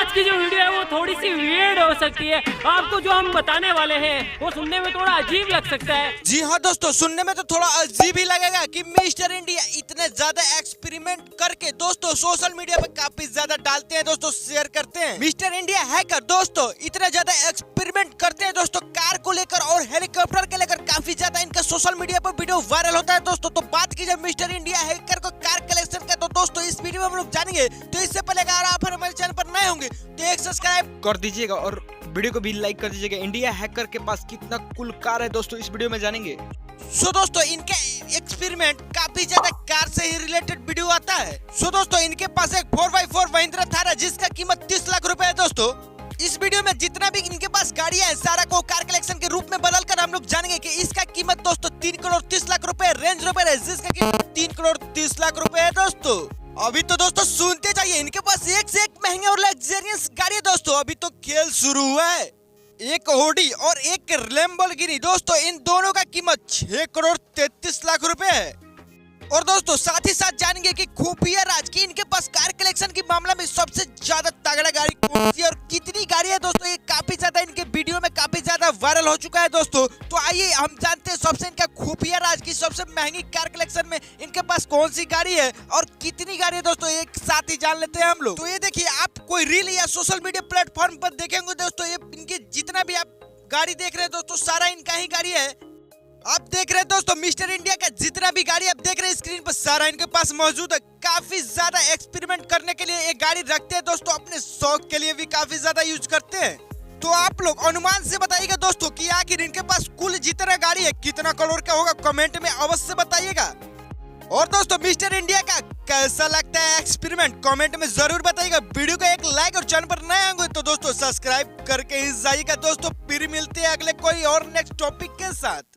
आज की जो वीडियो है वो थोड़ी सी वियर्ड हो सकती है। आपको जो हम बताने वाले हैं वो सुनने में थोड़ा अजीब लग सकता है। जी हाँ दोस्तों, सुनने में तो थोड़ा अजीब ही लगेगा कि मिस्टर इंडिया इतने ज्यादा एक्सपेरिमेंट करके दोस्तों सोशल मीडिया पे काफी ज्यादा डालते हैं, दोस्तों शेयर करते हैं। मिस्टर इंडिया हैकर दोस्तों इतने ज्यादा एक्सपेरिमेंट करते हैं दोस्तों, कार को लेकर और हेलीकॉप्टर के लेकर काफी ज्यादा इनका सोशल मीडिया पर वीडियो वायरल होता है दोस्तों। तो बात की जाए मिस्टर इंडिया हैकर को कार कलेक्शन का, तो दोस्तों इस वीडियो में हम लोग जानेंगे। तो इससे पहले अगर आप हमारे चैनल पर नए होंगे तो एक सब्सक्राइब कर दीजिएगा और वीडियो को भी लाइक कर दीजिएगा। इंडिया हैकर के पास कितना कुल कार है दोस्तों, इस वीडियो में जानेंगे। सो दोस्तों इनका एक्सपेरिमेंट काफी ज्यादा कार से ही रिलेटेड वीडियो आता है। सो दोस्तों इनके पास एक 4x4 महिंद्रा थार है जिसका कीमत 30 लाख रुपए है दोस्तों। इस वीडियो में जितना भी इनके पास गाड़ियां हैं सारा को कार कलेक्शन के रूप में बदलकर हम लोग जानेंगे कि इसका कीमत दोस्तों 3 करोड़ 30 लाख रुपए रेंज रोवर है जिसका कीमत 3 करोड़ 30 लाख रुपए है दोस्तों। अभी तो दोस्तों सुनते जाइए, इनके पास एक से एक महंगे और लग्जरियस गाड़ी है दोस्तों। अभी तो खेल शुरू हुआ है। एक ऑडी और एक लैम्बोर्गिनी दोस्तों, इन दोनों का कीमत 6 करोड़ 33 लाख रुपए है। और दोस्तों साथ ही साथ जानेंगे कि खुफिया राज की इनके पास कार कलेक्शन की मामला में सबसे ज्यादा तगड़ा गाड़ी कौन सी और कितनी गाड़ी है दोस्तों। ये काफी ज्यादा इनके वीडियो में काफी ज्यादा वायरल हो चुका है दोस्तों। तो आइए हम जानते हैं सबसे इनका खुफिया राज की सबसे महंगी कार कलेक्शन में इनके पास कौन सी गाड़ी है और कितनी गाड़ी है दोस्तों, एक साथ ही जान लेते हैं हम लोग। तो ये देखिए, आप कोई रील या सोशल मीडिया प्लेटफॉर्म पर देखेंगे दोस्तों, ये इनके जितना भी आप गाड़ी देख रहे हैं दोस्तों सारा इनका ही गाड़ी है। आप देख रहे हैं दोस्तों मिस्टर इंडिया का जितना भी गाड़ी आप देख रहे हैं स्क्रीन पर सारा इनके पास मौजूद है। काफी ज्यादा एक्सपेरिमेंट करने के लिए एक गाड़ी रखते हैं दोस्तों, अपने शौक के लिए भी काफी ज्यादा यूज करते हैं। तो आप लोग अनुमान से बताइएगा दोस्तों कि आखिर इनके पास कुल जितना गाड़ी है कितना करोड़ का होगा, कमेंट में अवश्य बताइएगा। और दोस्तों मिस्टर इंडिया का कैसा लगता है एक्सपेरिमेंट, कमेंट में जरूर बताइएगा। वीडियो को एक लाइक और चैनल पर नए होंगे तो दोस्तों सब्सक्राइब करके ही जाइएगा दोस्तों। फिर मिलते हैं अगले कोई और नेक्स्ट टॉपिक के साथ।